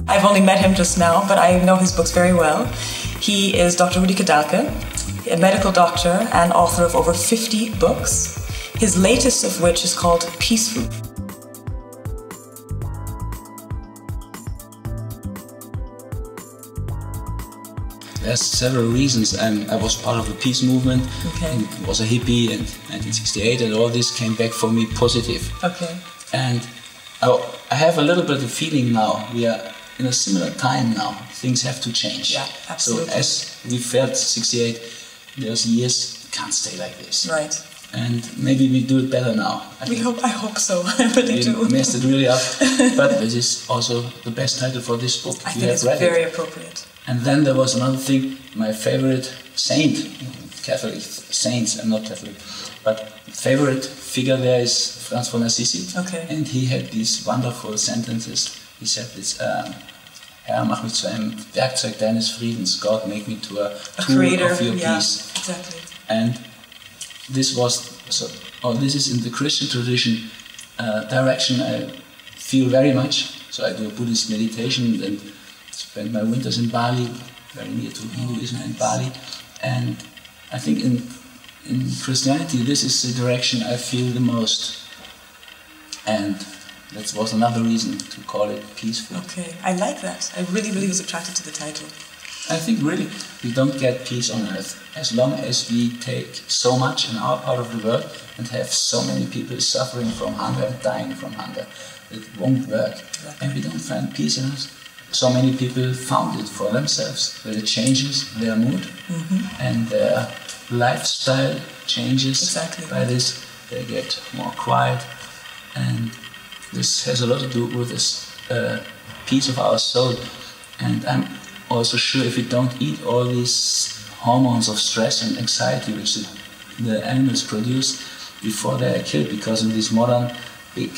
I've only met him just now, but I know his books very well. He is Dr. Ruediger Dahlke, a medical doctor and author of over 50 books, his latest of which is called Peaceful. There's several reasons. I was part of the peace movement, and was a hippie in 1968, and all this came back for me positive. Okay. And I have a little bit of feeling now, we are in a similar time now, things have to change. Yeah, absolutely. So as we felt 68, those years can't stay like this. Right. And maybe we do it better now. I hope so, I really do. We messed it really up, but this is also the best title for this book. I think it's very appropriate. And then there was another thing, my favorite saint, Catholic saints, I'm not Catholic, but favorite figure there is Franz von Assisi. Okay. And he had these wonderful sentences. He said this, Herr, mach mich zu einem Werkzeug deines Friedens. God, make me to a tool creator of your yeah, peace. Exactly. And this was, this is in the Christian tradition direction I feel very much. So I do a Buddhist meditation and spend my winters in Bali, very near to Hinduism in Bali. And I think in Christianity this is the direction I feel the most. And that was another reason to call it Peaceful. Okay, I like that. I really was attracted to the title. I think really we don't get peace on earth as long as we take so much in our part of the world and have so many people suffering from hunger and dying from hunger. It won't work. Exactly. And we don't find peace in us. So many people found it for themselves, that it changes their mood and their lifestyle changes. Exactly. By this. They get more quiet, and this has a lot to do with this peace of our soul. And I'm also sure if we don't eat all these hormones of stress and anxiety which the animals produce before they are killed, because in these modern big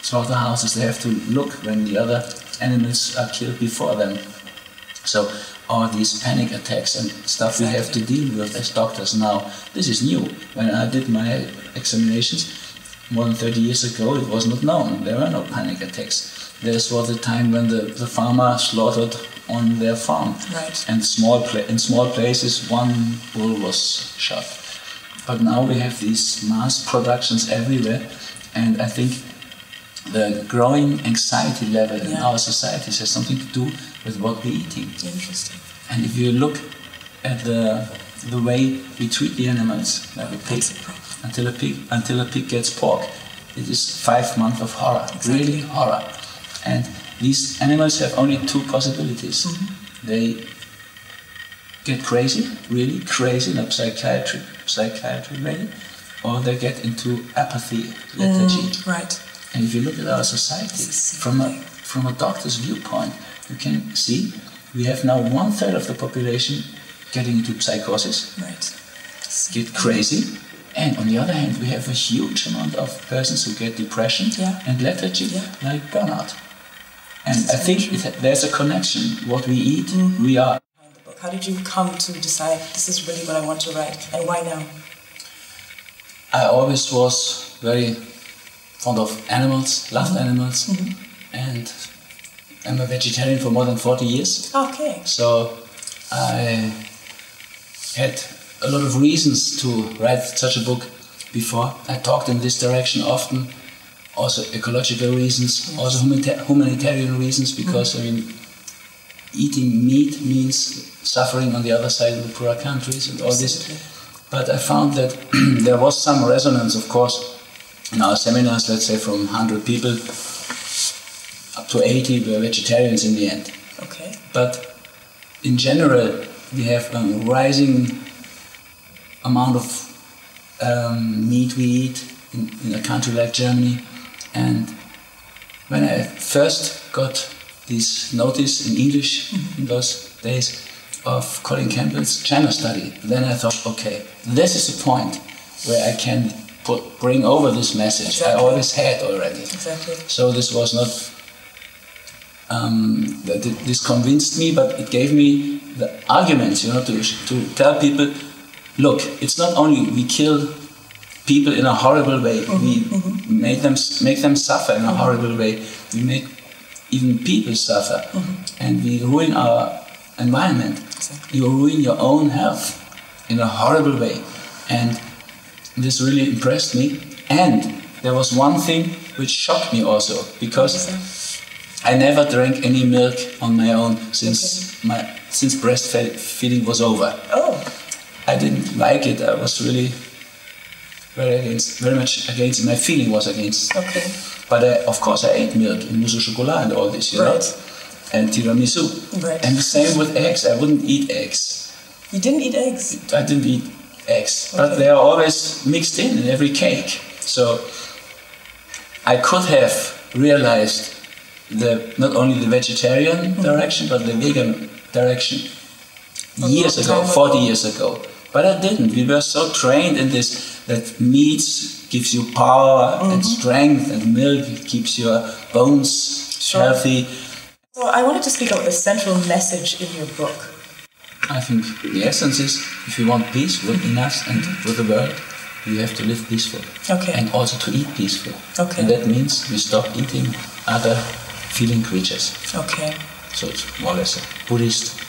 slaughterhouses they have to look when the other animals are killed before them. So all these panic attacks and stuff we have to deal with as doctors now. This is new. When I did my examinations more than 30 years ago, it was not known. There were no panic attacks. This was the time when the farmer slaughtered on their farm. Right. And in small places one bull was shot. But now we have these mass productions everywhere, and I think the growing anxiety level in our societies has something to do with what we're eating. Interesting. And if you look at the way we treat the animals, like a pig, until a pig gets pork, it is 5 months of horror, really horror. And these animals have only two possibilities. They get crazy, really crazy, in a psychiatry way, or they get into apathy, lethargy. Right. And if you look at our society from a doctor's viewpoint, you can see we have now 1/3 of the population getting into psychosis, get crazy, and on the other hand we have a huge amount of persons who get depression and lethargy, like burnout. And I think there's a connection. What we eat, we are. How did you come to decide this is really what I want to write, and why now? I always was very fond of animals, loved animals, and I'm a vegetarian for more than 40 years. Okay. So I had a lot of reasons to write such a book before. I talked in this direction often, also ecological reasons, also humanitarian reasons, because I mean, eating meat means suffering on the other side of the poorer countries and all this. But I found that there was some resonance, of course, in our seminars, let's say from 100 people, up to 80 were vegetarians in the end. Okay. But in general, we have a rising amount of meat we eat in a country like Germany. And when I first got this notice in English in those days of Colin Campbell's China study, then I thought, okay, this is the point where I can bring over this message I always had already. Exactly. So this was not, this convinced me, but it gave me the arguments, you know, to tell people, look, it's not only we kill people in a horrible way, we make them suffer in a horrible way, we make even people suffer, and we ruin our environment. Exactly. You ruin your own health in a horrible way, and this really impressed me. And there was one thing which shocked me also, because I never drank any milk on my own since breastfeeding was over. Oh. I didn't like it. I was really very much against it. My feeling was against. Okay. But of course I ate milk and mousse au chocolat and all this, you know, and tiramisu. Right. And the same with eggs. I wouldn't eat eggs. You didn't eat eggs? I didn't eat eggs, but they are always mixed in every cake. So I could have realized not only the vegetarian direction, but the vegan direction years ago, 40 years ago. But I didn't. We were so trained in this, that meat gives you power and strength, and milk keeps your bones healthy. So I wanted to speak about the central message in your book. I think the essence is, if you want peace within us and with the world, you have to live peaceful. Okay. And also to eat peaceful. Okay. And that means we stop eating other feeling creatures. Okay. So it's more or less a Buddhist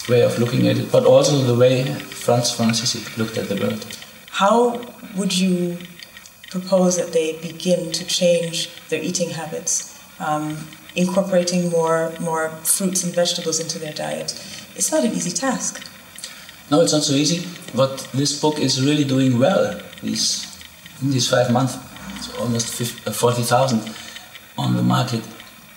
way of looking at it, but also the way Francis looked at the world. How would you propose that they begin to change their eating habits, incorporating more fruits and vegetables into their diet? It's not an easy task. No, it's not so easy, but this book is really doing well. In these 5 months, it's almost 40,000 on the market.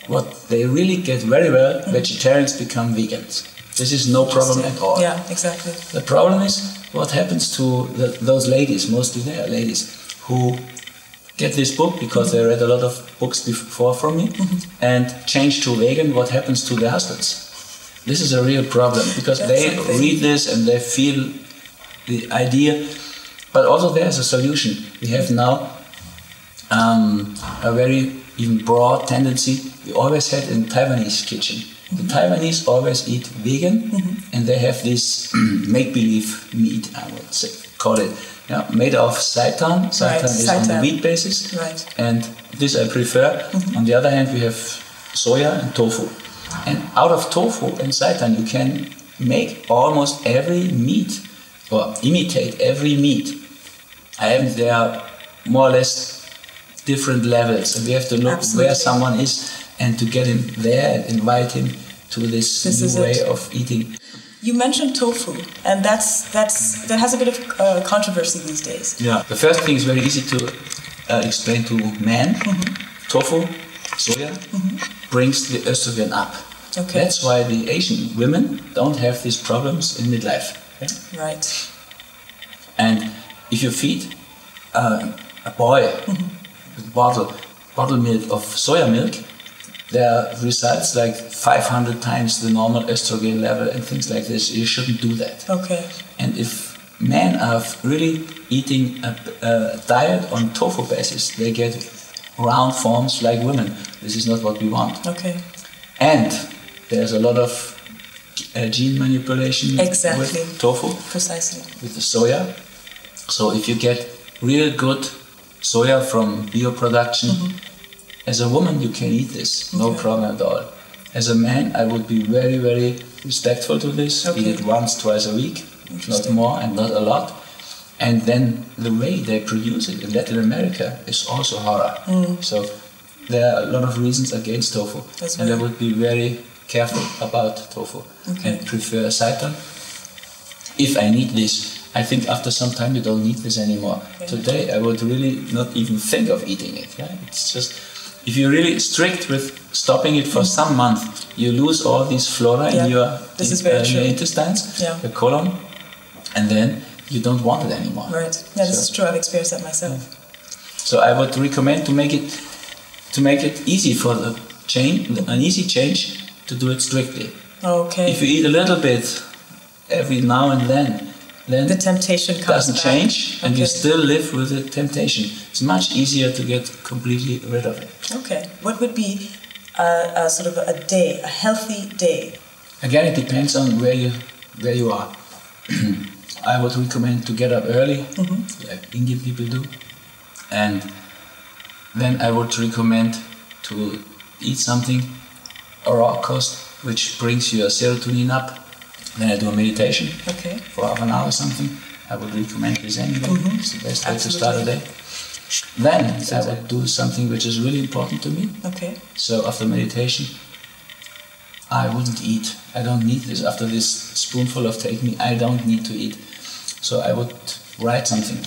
What they really get very well, vegetarians become vegans. This is no problem at all. Yeah, exactly. The problem is what happens to those ladies, mostly they are ladies, who get this book because they read a lot of books before from me and change to vegan. What happens to their husbands? This is a real problem, because they read this and they feel the idea, but also there's a solution. We have now a very even broad tendency we always had in Taiwanese kitchen. The Taiwanese always eat vegan, and they have this make-believe meat, I would say, call it, made of seitan. Seitan is on the wheat basis, and this I prefer. On the other hand, we have soya and tofu. And out of tofu and seitan, you can make almost every meat, or imitate every meat. And there are more or less different levels, and we have to look where someone is and to get him there and invite him to this new way of eating. You mentioned tofu, and that has a bit of controversy these days. Yeah. The first thing is very easy to explain to men. Tofu, soya, brings the estrogen up. Okay. That's why the Asian women don't have these problems in midlife. Okay? Right. And if you feed a boy with bottle milk of soya milk, there are results like 500 times the normal estrogen level and things like this. You shouldn't do that. Okay. And if men are really eating a diet on tofu basis, they get round forms like women. This is not what we want. Okay. And there's a lot of gene manipulation with tofu. Precisely. With the soya. So if you get real good soya from bioproduction, as a woman you can eat this, no problem at all. As a man, I would be very, very respectful to this. Eat it once, twice a week, not more and not a lot. And then the way they produce it in Latin America is also horror. So there are a lot of reasons against tofu. And I would be very careful about tofu and prefer seitan. If I need this, I think after some time you don't need this anymore. Today I would really not even think of eating it. Yeah? It's just, if you're really strict with stopping it for some month, you lose all these flora in your intestines, your colon, and then you don't want it anymore. Right. Yeah, this is true. I've experienced that myself. So I would recommend to make it easy for an easy change, to do it strictly. Okay. If you eat a little bit every now and then the temptation doesn't change, and you still live with the temptation. It's much easier to get completely rid of it. Okay. What would be a sort of a day, a healthy day? Again, it depends on where you are. I would recommend to get up early, like Indian people do, and then I would recommend to eat something a raw cost, which brings your serotonin up. Then I do a meditation for half an hour or something. I would recommend this anyway. It's the best way to start a day. Then I would do something which is really important to me. So after meditation, I wouldn't eat. I don't need this. After this spoonful of Take Me, I don't need to eat. So I would write something,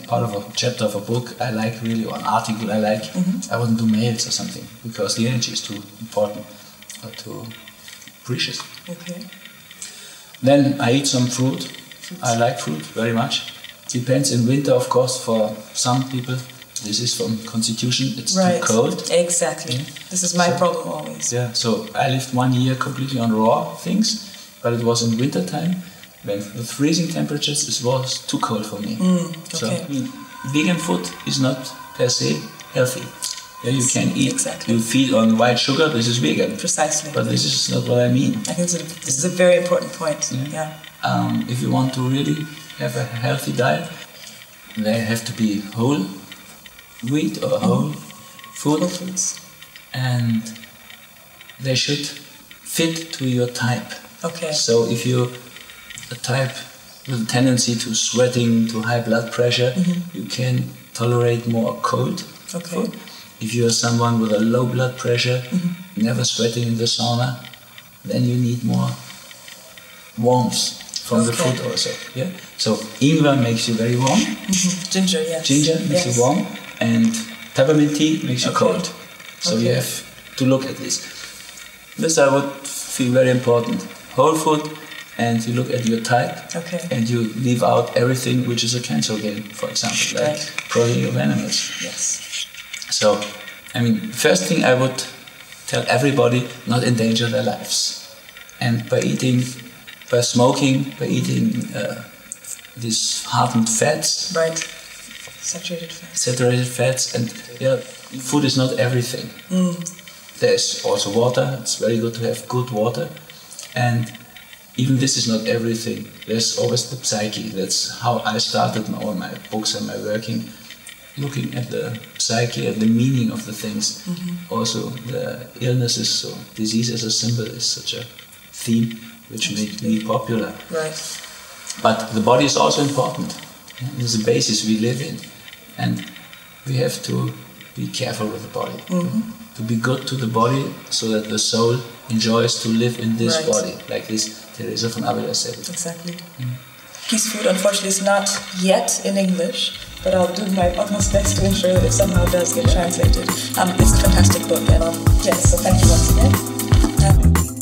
part of a chapter of a book I like really, or an article I like. I wouldn't do mails or something, because the energy is too important or too precious. Then I eat some fruit. I like fruit very much. Depends in winter, of course, for some people. This is from constitution, it's too cold. Exactly. This is my problem always. Yeah, so I lived 1 year completely on raw things, but it was in winter time, when with freezing temperatures, it was too cold for me. So vegan food is not per se healthy. Yeah, you can eat, you feed on white sugar, this is vegan. Precisely. But this is not what I mean. I think this is a very important point. If you want to really have a healthy diet, they have to be whole wheat or whole food. Whole foods. And they should fit to your type. So if you're a type with a tendency to sweating, to high blood pressure, you can tolerate more cold food. If you're someone with a low blood pressure, never sweating in the sauna, then you need more warmth from the food also. Yeah. So ingwer makes you very warm. Ginger, yes. Ginger makes you warm, and peppermint tea makes you cold. So you have to look at this. This I would feel very important. Whole food, and you look at your type, and you leave out everything which is a cancerogen, for example, like protein of animals. So, I mean, first thing I would tell everybody, not endanger their lives. And by eating, by smoking, by eating these hardened fats, saturated fats, and food is not everything. There's also water. It's very good to have good water, and even this is not everything. There's always the psyche. That's how I started all my books and my working, looking at the psyche, at the meaning of the things. Also the illnesses, so disease as a symbol is such a theme which made me popular. But the body is also important. It's the basis we live in, and we have to be careful with the body. To be good to the body, so that the soul enjoys to live in this body, like this Teresa von Avila said. Peace food, unfortunately, is not yet in English, but I'll do my utmost best to ensure that it somehow does get translated. It's a fantastic book, and so thank you once again.